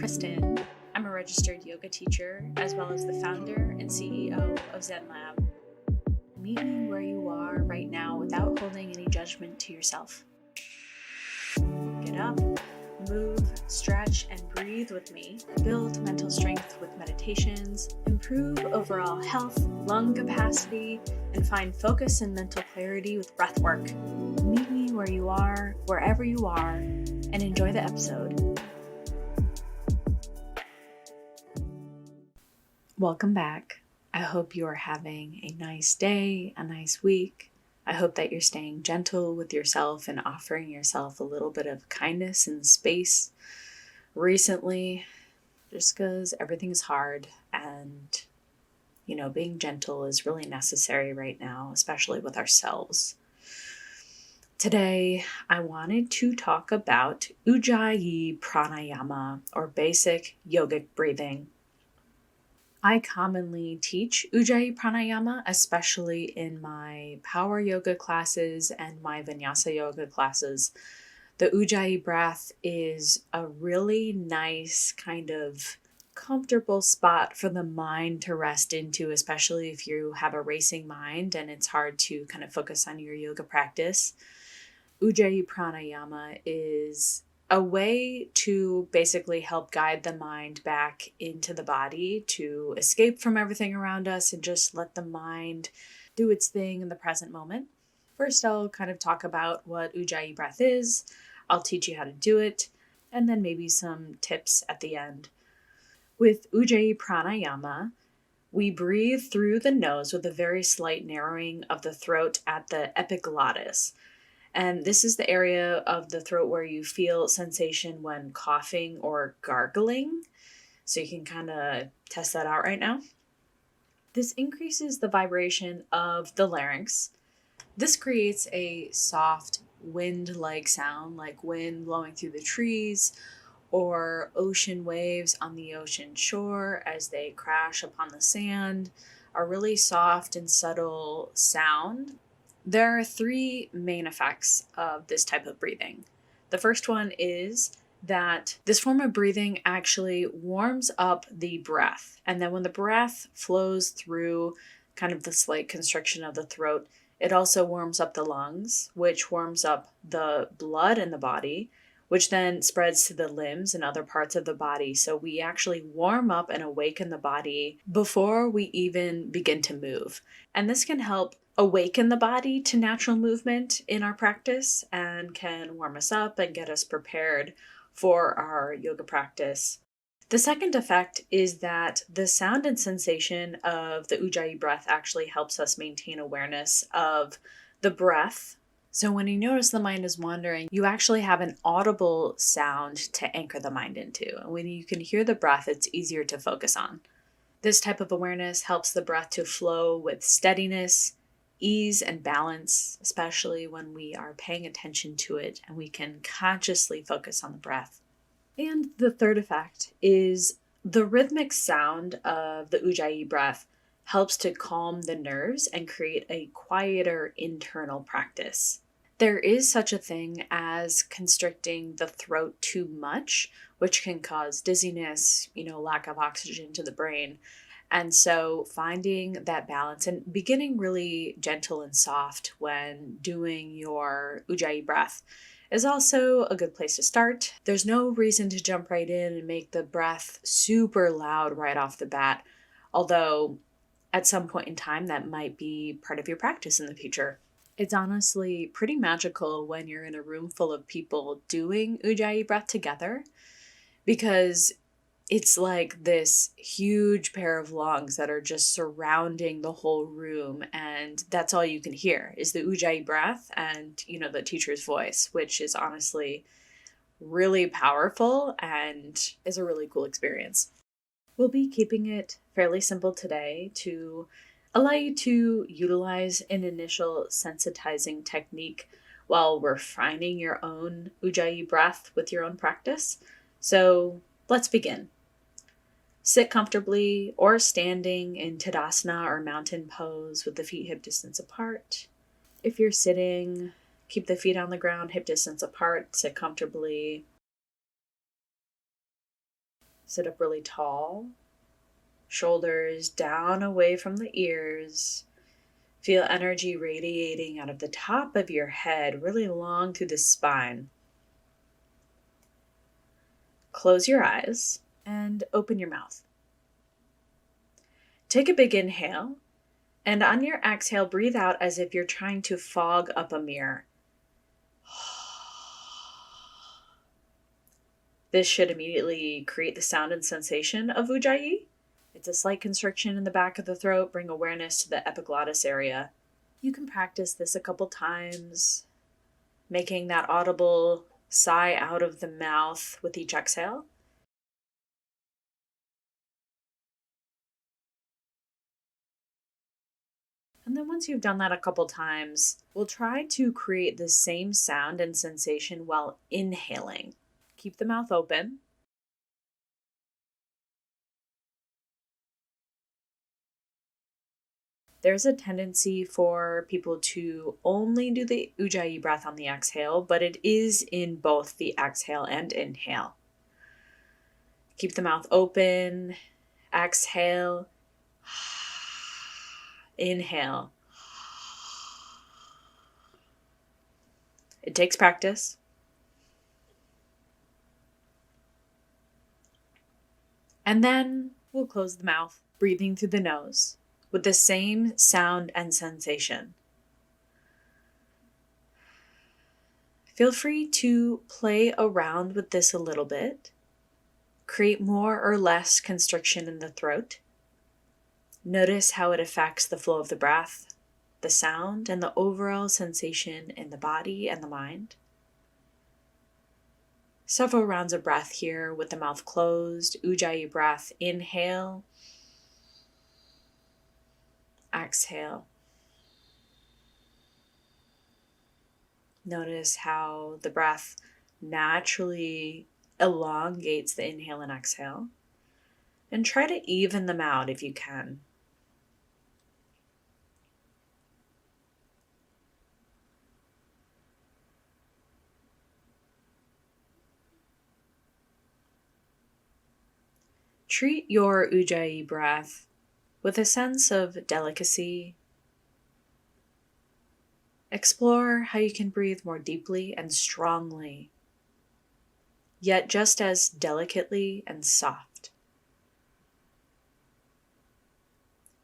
Kristen. I'm a registered yoga teacher, as well as the founder and CEO of Zen Lab. Meet me where you are right now without holding any judgment to yourself. Get up, move, stretch, and breathe with me. Build mental strength with meditations, improve overall health, lung capacity, and find focus and mental clarity with breath work. Meet me where you are, wherever you are, and enjoy the episode. Welcome back. I hope you are having a nice day, a nice week. I hope that you're staying gentle with yourself and offering yourself a little bit of kindness and space recently, just because everything is hard and, being gentle is really necessary right now, especially with ourselves. Today, I wanted to talk about Ujjayi Pranayama, or basic yogic breathing. I commonly teach Ujjayi Pranayama, especially in my power yoga classes and my vinyasa yoga classes. The Ujjayi breath is a really nice kind of comfortable spot for the mind to rest into, especially if you have a racing mind and it's hard to kind of focus on your yoga practice. Ujjayi Pranayama is a way to basically help guide the mind back into the body to escape from everything around us and just let the mind do its thing in the present moment. First, I'll kind of talk about what Ujjayi breath is. I'll teach you how to do it, and then maybe some tips at the end. With Ujjayi Pranayama, we breathe through the nose with a very slight narrowing of the throat at the epiglottis. And this is the area of the throat where you feel sensation when coughing or gargling. So you can kind of test that out right now. This increases the vibration of the larynx. This creates a soft wind-like sound, like wind blowing through the trees or ocean waves on the ocean shore as they crash upon the sand. A really soft and subtle sound. There are three main effects of this type of breathing. The first one is that this form of breathing actually warms up the breath. And then when the breath flows through kind of the slight constriction of the throat, it also warms up the lungs, which warms up the blood in the body, which then spreads to the limbs and other parts of the body. So we actually warm up and awaken the body before we even begin to move. And this can help awaken the body to natural movement in our practice and can warm us up and get us prepared for our yoga practice. The second effect is that the sound and sensation of the Ujjayi breath actually helps us maintain awareness of the breath. So when you notice the mind is wandering, you actually have an audible sound to anchor the mind into. And when you can hear the breath, it's easier to focus on. This type of awareness helps the breath to flow with steadiness, ease, and balance, especially when we are paying attention to it and we can consciously focus on the breath. And the third effect is the rhythmic sound of the Ujjayi breath helps to calm the nerves and create a quieter internal practice. There is such a thing as constricting the throat too much, which can cause dizziness, lack of oxygen to the brain. And so finding that balance and beginning really gentle and soft when doing your Ujjayi breath is also a good place to start. There's no reason to jump right in and make the breath super loud right off the bat, although at some point in time that might be part of your practice in the future. It's honestly pretty magical when you're in a room full of people doing Ujjayi breath together, because it's like this huge pair of lungs that are just surrounding the whole room. And that's all you can hear is the Ujjayi breath and, the teacher's voice, which is honestly really powerful and is a really cool experience. We'll be keeping it fairly simple today to allow you to utilize an initial sensitizing technique while refining your own Ujjayi breath with your own practice. So let's begin. Sit comfortably or standing in Tadasana or mountain pose with the feet hip distance apart. If you're sitting, keep the feet on the ground, hip distance apart, sit comfortably. Sit up really tall. Shoulders down away from the ears. Feel energy radiating out of the top of your head, really long through the spine. Close your eyes and open your mouth. Take a big inhale, and on your exhale, breathe out as if you're trying to fog up a mirror. This should immediately create the sound and sensation of Ujjayi. It's a slight constriction in the back of the throat. Bring awareness to the epiglottis area. You can practice this a couple times, making that audible sigh out of the mouth with each exhale. And then once you've done that a couple times, we'll try to create the same sound and sensation while inhaling. Keep the mouth open. There's a tendency for people to only do the Ujjayi breath on the exhale, but it is in both the exhale and inhale. Keep the mouth open. Exhale. Inhale. It takes practice. And then we'll close the mouth, breathing through the nose with the same sound and sensation. Feel free to play around with this a little bit. Create more or less constriction in the throat. Notice how it affects the flow of the breath, the sound, and the overall sensation in the body and the mind. Several rounds of breath here with the mouth closed. Ujjayi breath, inhale. Exhale. Notice how the breath naturally elongates the inhale and exhale. And try to even them out if you can. Treat your Ujjayi breath with a sense of delicacy. Explore how you can breathe more deeply and strongly, yet just as delicately and soft.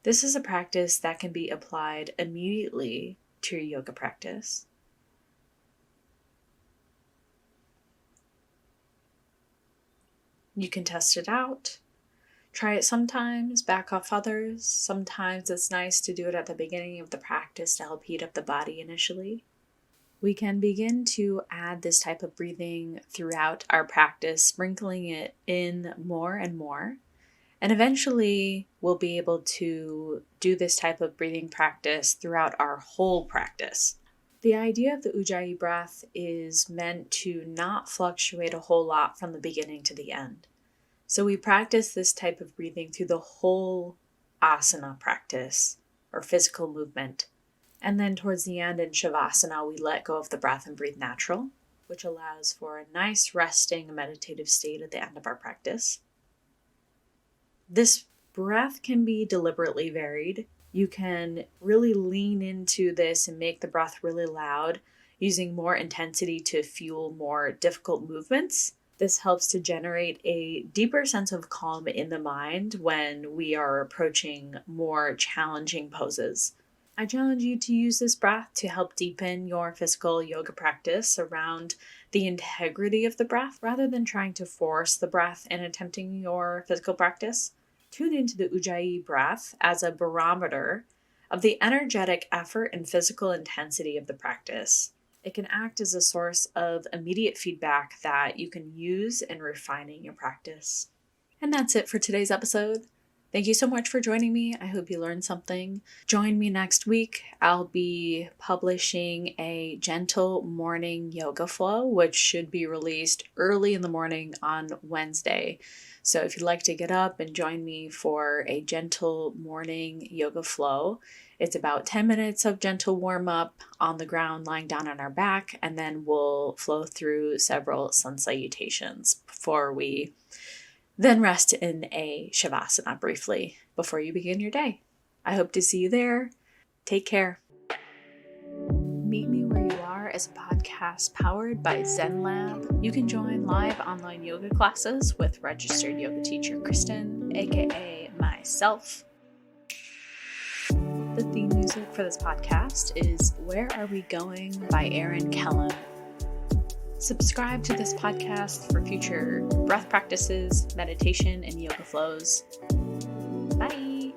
This is a practice that can be applied immediately to your yoga practice. You can test it out. Try it sometimes, back off others. Sometimes it's nice to do it at the beginning of the practice to help heat up the body initially. We can begin to add this type of breathing throughout our practice, sprinkling it in more and more. And eventually we'll be able to do this type of breathing practice throughout our whole practice. The idea of the Ujjayi breath is meant to not fluctuate a whole lot from the beginning to the end. So we practice this type of breathing through the whole asana practice or physical movement. And then towards the end in Shavasana, we let go of the breath and breathe natural, which allows for a nice resting meditative state at the end of our practice. This breath can be deliberately varied. You can really lean into this and make the breath really loud, using more intensity to fuel more difficult movements. This helps to generate a deeper sense of calm in the mind when we are approaching more challenging poses. I challenge you to use this breath to help deepen your physical yoga practice around the integrity of the breath, rather than trying to force the breath in attempting your physical practice. Tune into the Ujjayi breath as a barometer of the energetic effort and physical intensity of the practice. It can act as a source of immediate feedback that you can use in refining your practice. And that's it for today's episode. Thank you so much for joining me. I hope you learned something. Join me next week. I'll be publishing a gentle morning yoga flow, which should be released early in the morning on Wednesday. So if you'd like to get up and join me for a gentle morning yoga flow, it's about 10 minutes of gentle warm up on the ground, lying down on our back, and then we'll flow through several sun salutations before we Then rest in a Shavasana briefly before you begin your day. I hope to see you there. Take care. Meet Me Where You Are is a podcast powered by Zen Lab. You can join live online yoga classes with registered yoga teacher Kristen, aka myself. The theme music for this podcast is Where Are We Going by Aaron Kellum. Subscribe to this podcast for future breath practices, meditation, and yoga flows. Bye!